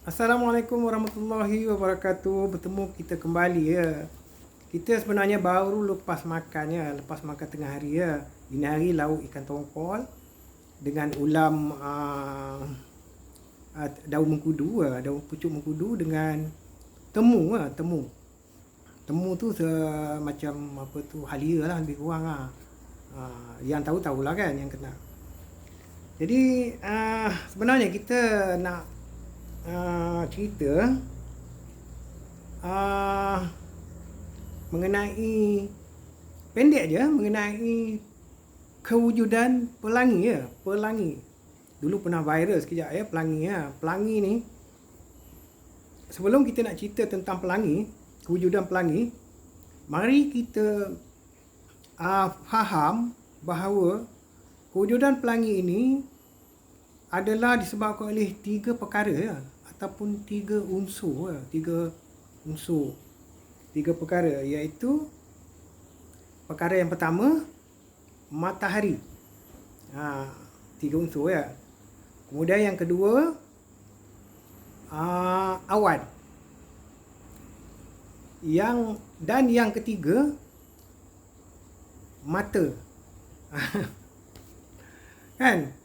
Assalamualaikum warahmatullahi wabarakatuh. Bertemu kita kembali ya. Kita sebenarnya baru lepas makan ya, lepas makan tengah hari ya. Ini hari lauk ikan tongkol dengan ulam daun mengkudu daun pucuk mengkudu dengan temu temu. Temu tu macam apa tu, halia lah lebih kurang lah. Yang tahu-tahulah kan, yang kenal. Jadi sebenarnya kita nak cerita mengenai pendek je mengenai kewujudan pelangi ya, pelangi. Dulu pernah viral sekejap ya, pelangi ya. Pelangi ni, sebelum kita nak cerita tentang pelangi, kewujudan pelangi, mari kita faham bahawa kewujudan pelangi ini adalah disebabkan oleh tiga perkara ya, ataupun tiga unsur ya, tiga perkara, iaitu perkara yang pertama matahari, tiga unsur ya. Kemudian yang kedua awan, dan yang ketiga mata. Kan?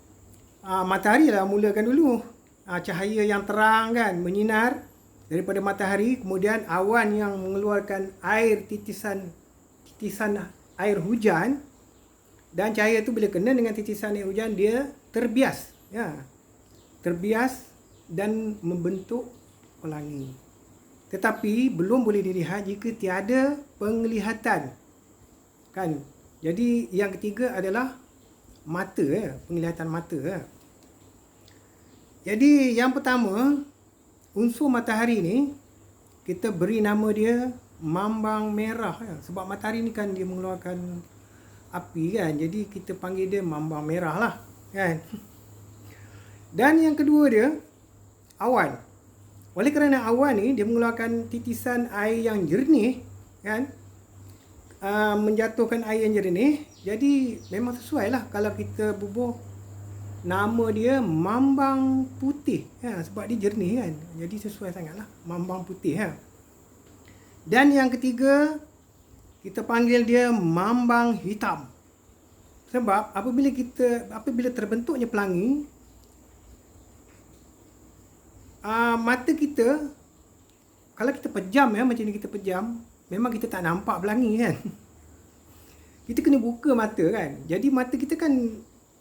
Matahari lah mulakan dulu. Cahaya yang terang kan menyinar daripada matahari, kemudian awan yang mengeluarkan air, titisan air hujan, dan cahaya tu bila kena dengan titisan air hujan dia terbias ya. Terbias dan membentuk pelangi. Tetapi belum boleh dilihat jika tiada penglihatan. Kan? Jadi yang ketiga adalah mata ya, penglihatan mata ya. Jadi yang pertama, unsur matahari ni kita beri nama dia mambang merah ya. Sebab matahari ni kan dia mengeluarkan api kan, jadi kita panggil dia mambang merah lah kan. Dan yang kedua dia awan. Oleh kerana awan ni dia mengeluarkan titisan air yang jernih kan, menjatuhkan air yang jernih, jadi memang sesuai lah kalau kita bubuh nama dia mambang putih ya, sebab dia jernih kan, jadi sesuai sangat lah mambang putih ya. Dan yang ketiga kita panggil dia mambang hitam, sebab apabila terbentuknya pelangi, mata kita kalau kita pejam ya, macam ni kita pejam, memang kita tak nampak pelangi kan. Kita kena buka mata kan, jadi mata kita kan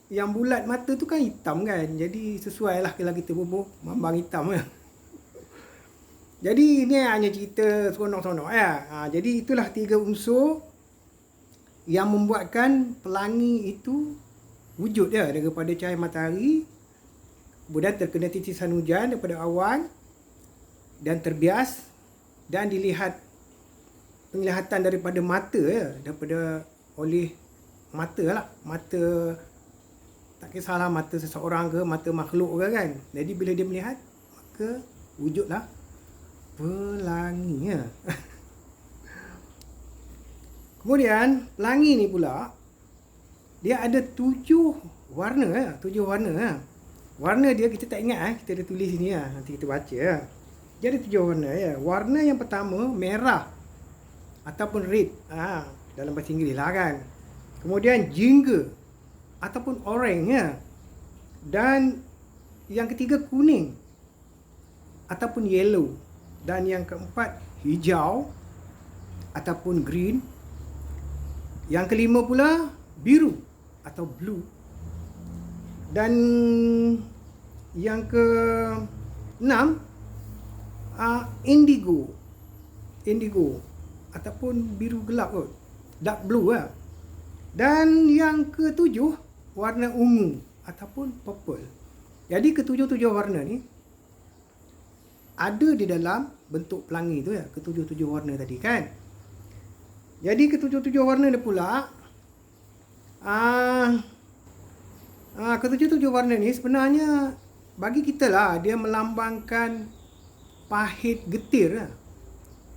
yang bulat mata tu kan hitam kan, jadi sesuai lah kalau kita bubuh mambang hitam ya. Jadi ini hanya cerita seronok-seronok ya. Jadi itulah tiga unsur yang membuatkan pelangi itu wujud ya, daripada cahaya matahari, kemudian terkena titisan hujan daripada awan, dan terbias, dan penglihatan daripada mata ya, daripada oleh mata lah, mata tak kisahlah mata seseorang ke mata makhluk ke kan. Jadi bila dia melihat, maka wujudlah pelangi ya. Kemudian pelangi ni pula dia ada 7 warna ya, 7 warna ya. Warna dia kita tak ingat kita ada tulis sini ya, nanti kita baca ya. Dia ada 7 warna ya. Warna yang pertama merah ataupun red dalam bahasa Inggeris lah kan. Kemudian jingga ataupun orange ya. Dan yang ketiga kuning ataupun yellow. Dan yang keempat hijau ataupun green. Yang kelima pula biru atau blue. Dan yang keenam indigo ataupun biru gelap kot, dark blue lah. Dan yang ketujuh warna ungu ataupun purple. Jadi ketujuh-tujuh warna ni ada di dalam bentuk pelangi tu ya, ketujuh-tujuh warna tadi kan. Jadi ketujuh-tujuh warna ni pula ketujuh-tujuh warna ni sebenarnya bagi kita lah dia melambangkan pahit getir lah.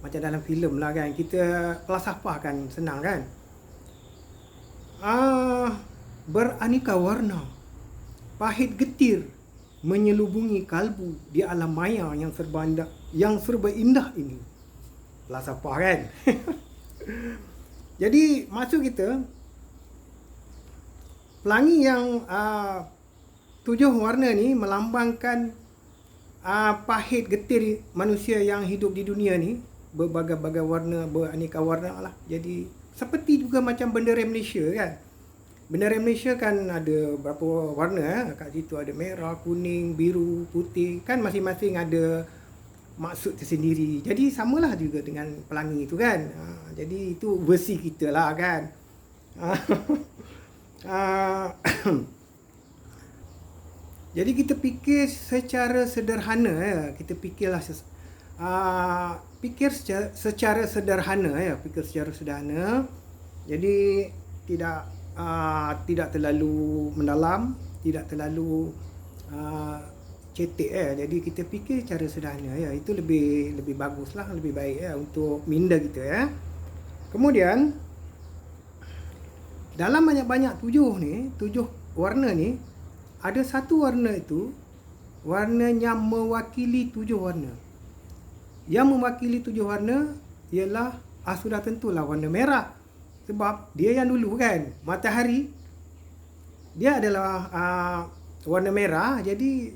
Macam dalam filem lah kan, kita falsafah kan senang kan. Beraneka warna, pahit getir, menyelubungi kalbu di alam maya yang serba indah ini. Falsafah kan? Jadi maksud kita, pelangi yang 7 warna ni melambangkan pahit getir manusia yang hidup di dunia ni, berbagai-bagai warna, beraneka warna lah. Jadi seperti juga macam bendera Malaysia kan. Bendera Malaysia kan ada berapa warna kat situ, ada merah, kuning, biru, putih, kan masing-masing ada maksud tersendiri. Jadi samalah juga dengan pelangi itu kan. Jadi itu versi kita lah kan. Jadi kita fikir secara sederhana, kita fikirlah fikir secara sederhana ya, fikir secara sederhana. Jadi tidak terlalu mendalam, tidak terlalu cetek ya. Jadi kita fikir secara sederhana ya, itu lebih baguslah, lebih baik ya untuk minda kita ya. Kemudian dalam banyak-banyak 7 warna ni, ada satu warna itu, warna yang mewakili 7 warna. Yang mewakili 7 warna ialah sudah tentulah warna merah. Sebab dia yang dulu kan, matahari dia adalah warna merah, jadi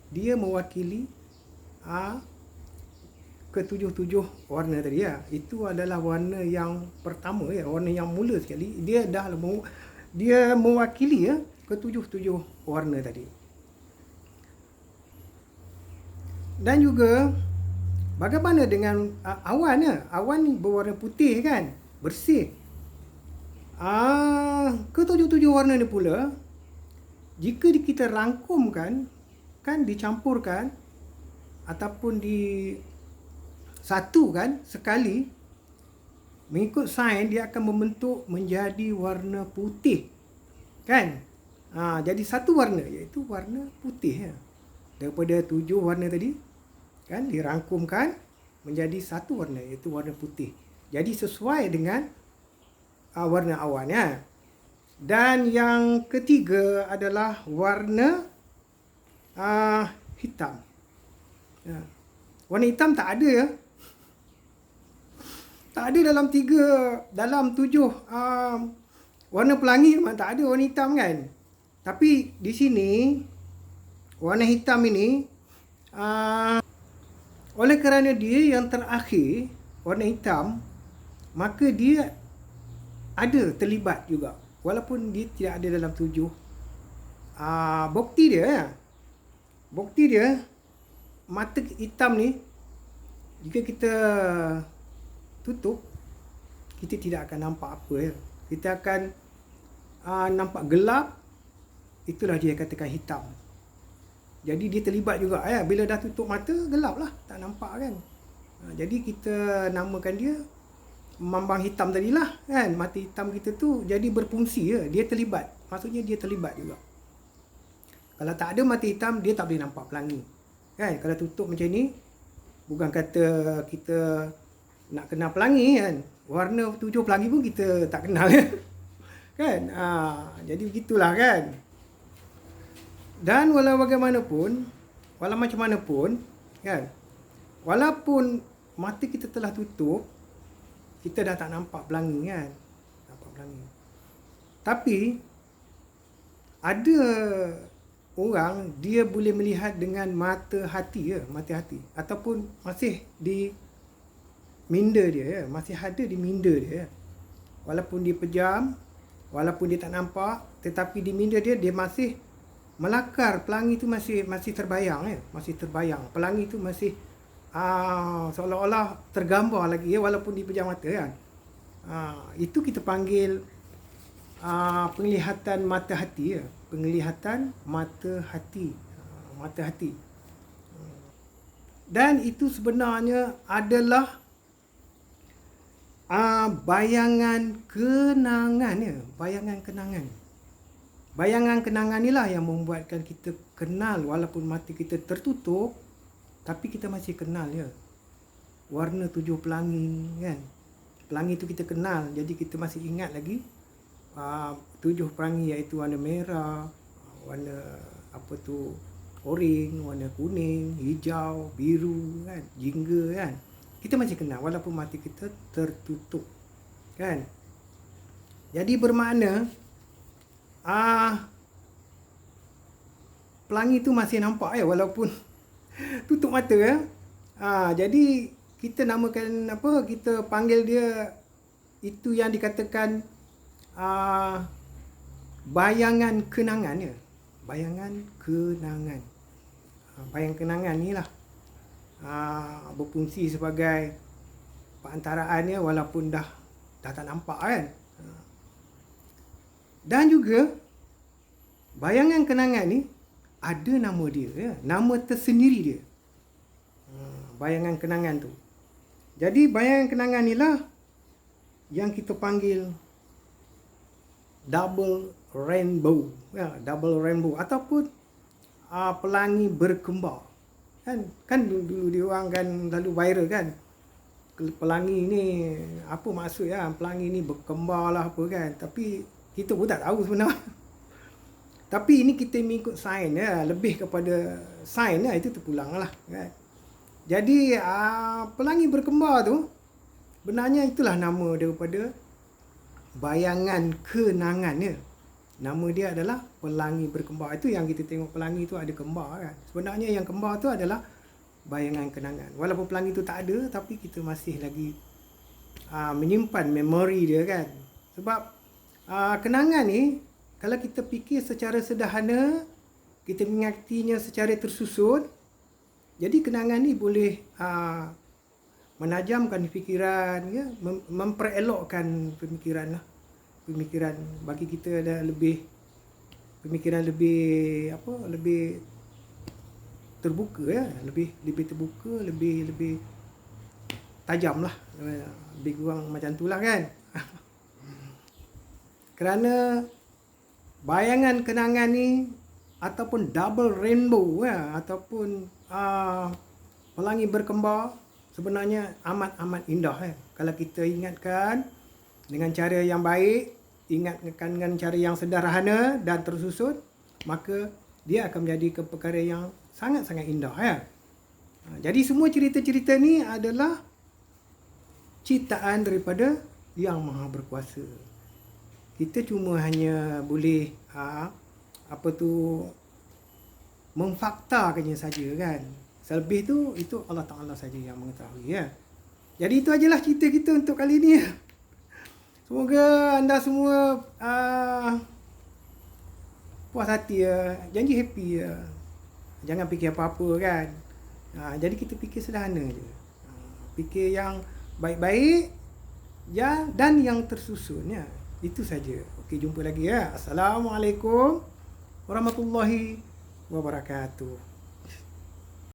dia mewakili ke-7 warna tadi ya. Itu adalah warna yang pertama ya, warna yang mula sekali. Dia mewakili ya ke-7 warna tadi. Dan juga bagaimana dengan awan ya? Awan ni berwarna putih kan, bersih. Ke-7 warna ni pula, jika kita rangkumkan, kan dicampurkan ataupun disatukan sekali, mengikut sains dia akan membentuk menjadi warna putih kan. Jadi satu warna, iaitu warna putih ya. Daripada 7 warna tadi kan dirangkumkan menjadi satu warna, iaitu warna putih. Jadi sesuai dengan warna awan ya. Dan yang ketiga adalah warna hitam ya. Warna hitam tak ada ya, tak ada dalam 7 warna pelangi memang tak ada warna hitam kan. Tapi di sini warna hitam ini oleh kerana dia yang terakhir, warna hitam, maka dia ada terlibat juga walaupun dia tidak ada dalam 7. Bukti dia mata hitam ni, jika kita tutup, kita tidak akan nampak apa ya. Kita akan nampak gelap. Itulah dia katakan hitam. Jadi dia terlibat juga ya. Bila dah tutup mata, gelap lah, tak nampak kan. Jadi kita namakan dia mambang hitam tadilah kan. Mata hitam kita tu jadi berfungsi ya. Dia terlibat. Maksudnya dia terlibat juga. Kalau tak ada mata hitam, dia tak boleh nampak pelangi kan. Kalau tutup macam ni, bukan kata kita nak kenal pelangi kan, warna 7 pelangi pun kita tak kenal kan. Jadi begitulah kan. Dan walau macam mana pun kan, walaupun mata kita telah tutup, kita dah tak nampak pelangi kan, tapi ada orang dia boleh melihat dengan mata hati ataupun masih di minda dia ya, masih ada di minda dia ya. Walaupun dia pejam, walaupun dia tak nampak, tetapi di minda dia masih melakar pelangi itu masih terbayang ya, masih terbayang. Pelangi itu masih seolah-olah tergambar lagi ya, walaupun di pejam mata kan. Itu kita panggil penglihatan mata hati ya, penglihatan mata hati. Dan itu sebenarnya adalah bayangan kenangan ya, bayangan kenangan inilah yang membuatkan kita kenal walaupun mata kita tertutup, tapi kita masih kenal ya warna 7 pelangi kan. Pelangi itu kita kenal, jadi kita masih ingat lagi 7 pelangi, iaitu warna merah, warna apa tu, oren, warna kuning, hijau, biru kan, jingga kan. Kita masih kenal walaupun mata kita tertutup. Kan? Jadi bermakna pelangi tu masih nampak walaupun tutup mata jadi kita namakan apa, kita panggil dia, itu yang dikatakan bayangan kenangan bayangan kenangan. Bayang kenangan ni lah berfungsi sebagai perantaraan walaupun dah tak nampak kan. Dan juga bayangan kenangan ni ada nama dia nama tersendiri dia. Bayangan kenangan tu. Jadi bayangan kenangan ni lah yang kita panggil double rainbow, double rainbow ataupun pelangi berkembar. Kan dulu dia orang kan lalu viral kan. Pelangi ni apa maksud pelangi ni berkembar lah apa kan. Tapi kita pun tak tahu sebenarnya. Tapi ini kita mengikut sains lebih kepada sains itu terpulang lah kan. Jadi pelangi berkembar tu benarnya itulah nama daripada bayangan kenangan Nama dia adalah pelangi berkembar. Itu yang kita tengok pelangi tu ada kembar kan. Sebenarnya yang kembar tu adalah bayangan kenangan. Walaupun pelangi tu tak ada, tapi kita masih lagi menyimpan memori dia kan. Sebab kenangan ni kalau kita fikir secara sederhana, kita mengingatinya secara tersusun, jadi kenangan ni boleh menajamkan fikiran memperelokkan pemikiran pemikiran bagi kita ada lebih pemikiran lebih lebih terbuka lebih terbuka, lebih tajam lah, lebih kurang macam tu lah kan. Kerana bayangan kenangan ni ataupun double rainbow ataupun pelangi berkembar sebenarnya amat indah kalau kita ingatkan dengan cara yang baik, ingatkan dengan cara yang sederhana dan tersusun, maka dia akan menjadi perkara yang sangat-sangat indah Jadi semua cerita-cerita ni adalah ciptaan daripada Yang Maha Berkuasa. Kita cuma hanya boleh memfaktakannya saja kan. Selebih tu itu Allah Ta'ala saja yang mengetahui Jadi itu ajalah cerita kita untuk kali ni Semoga anda semua puas hati janji happy Jangan fikir apa-apa kan. Jadi kita fikir sederhana je. Fikir yang baik-baik dan yang tersusun Itu saja. Okey, jumpa lagi Assalamualaikum warahmatullahi wabarakatuh.